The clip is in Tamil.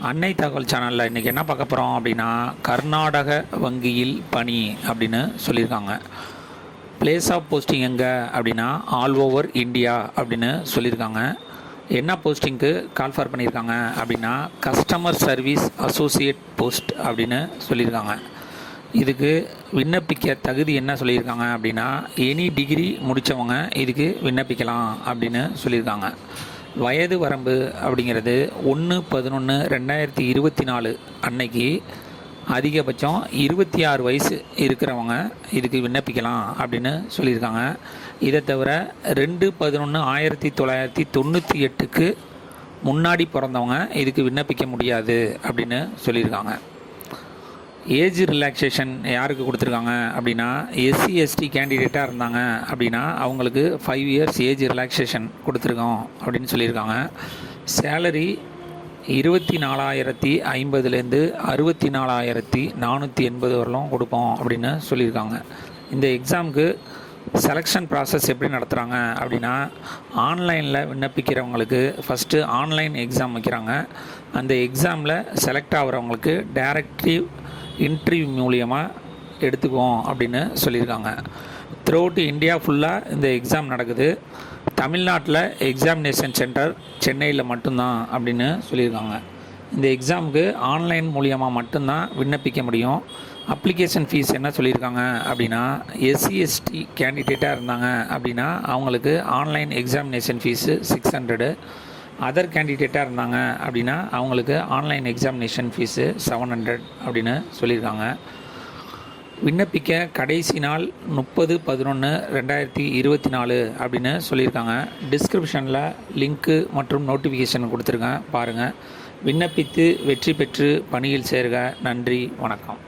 அன்னை தகவல் சேனலில் இன்றைக்கி என்ன பார்க்க போகிறோம் அப்படின்னா, கர்நாடக வங்கியில் பணி அப்படின்னு சொல்லியிருக்காங்க. பிளேஸ் ஆஃப் போஸ்டிங் எங்கே அப்படின்னா ஆல் ஓவர் இந்தியா அப்படின்னு சொல்லியிருக்காங்க. என்ன போஸ்டிங்க்கு கால்ஃபார் பண்ணியிருக்காங்க அப்படின்னா கஸ்டமர் சர்வீஸ் அசோசியேட் போஸ்ட் அப்படின்னு சொல்லியிருக்காங்க. இதுக்கு விண்ணப்பிக்க தகுதி என்ன சொல்லியிருக்காங்க அப்படின்னா எனி டிகிரி முடித்தவங்க இதுக்கு விண்ணப்பிக்கலாம் அப்படின்னு சொல்லியிருக்காங்க. வயது வரம்பு அப்படிங்கிறது 1/11/2024 அன்னைக்கு அதிகபட்சம் 26 வயசு இருக்கிறவங்க இதுக்கு விண்ணப்பிக்கலாம் அப்படின்னு சொல்லியிருக்காங்க. இதை தவிர 2/11/1998க்கு முன்னாடி பிறந்தவங்க இதுக்கு விண்ணப்பிக்க முடியாது அப்படின்னு சொல்லியிருக்காங்க. ஏஜ் ரிலாக்ஸேஷன் யாருக்கு கொடுத்துருக்காங்க அப்படின்னா எஸ்சி எஸ்டி கேண்டிடேட்டாக இருந்தாங்க அப்படின்னா அவங்களுக்கு 5 இயர்ஸ் ஏஜ் ரிலாக்ஸேஷன் கொடுத்துருக்கோம் அப்படின்னு சொல்லியிருக்காங்க. சேலரி 24,050லேருந்து 64,480 வரலாம் கொடுப்போம் அப்படின்னு சொல்லியிருக்காங்க. இந்த எக்ஸாமுக்கு செலெக்ஷன் ப்ராசஸ் எப்படி நடத்துகிறாங்க அப்படின்னா ஆன்லைனில் விண்ணப்பிக்கிறவங்களுக்கு ஃபஸ்ட்டு ஆன்லைன் எக்ஸாம் வைக்கிறாங்க. அந்த எக்ஸாமில் செலக்ட் ஆகிறவங்களுக்கு டைரக்டிவ் இன்டர்வியூ மூலியமாக எடுத்துக்குவோம் அப்படின்னு சொல்லியிருக்காங்க. த்ரூஅவுட் இந்தியா ஃபுல்லாக இந்த எக்ஸாம் நடக்குது. தமிழ்நாட்டில் எக்ஸாமினேஷன் சென்டர் சென்னையில் மட்டும்தான் அப்படின்னு சொல்லியிருக்காங்க. இந்த எக்ஸாமுக்கு ஆன்லைன் மூலியமாக மட்டும்தான் விண்ணப்பிக்க முடியும். அப்ளிகேஷன் ஃபீஸ் என்ன சொல்லியிருக்காங்க அப்படின்னா எஸ்சி எஸ்டி கேண்டிடேட்டாக இருந்தாங்க அப்படின்னா அவங்களுக்கு ஆன்லைன் எக்ஸாமினேஷன் ஃபீஸு 600. அதர் கேண்டிடேட்டாக இருந்தாங்க அப்படின்னா அவங்களுக்கு ஆன்லைன் எக்ஸாமினேஷன் ஃபீஸு 700 அப்படின்னு சொல்லியிருக்காங்க. விண்ணப்பிக்க கடைசி நாள் 30/11/2024 அப்படின்னு சொல்லியிருக்காங்க. டிஸ்கிரிப்ஷனில் லிங்க்கு மற்றும் நோட்டிஃபிகேஷன் கொடுத்துருக்கேன், பாருங்கள். விண்ணப்பித்து வெற்றி பெற்று பணியில் சேர்க. நன்றி, வணக்கம்.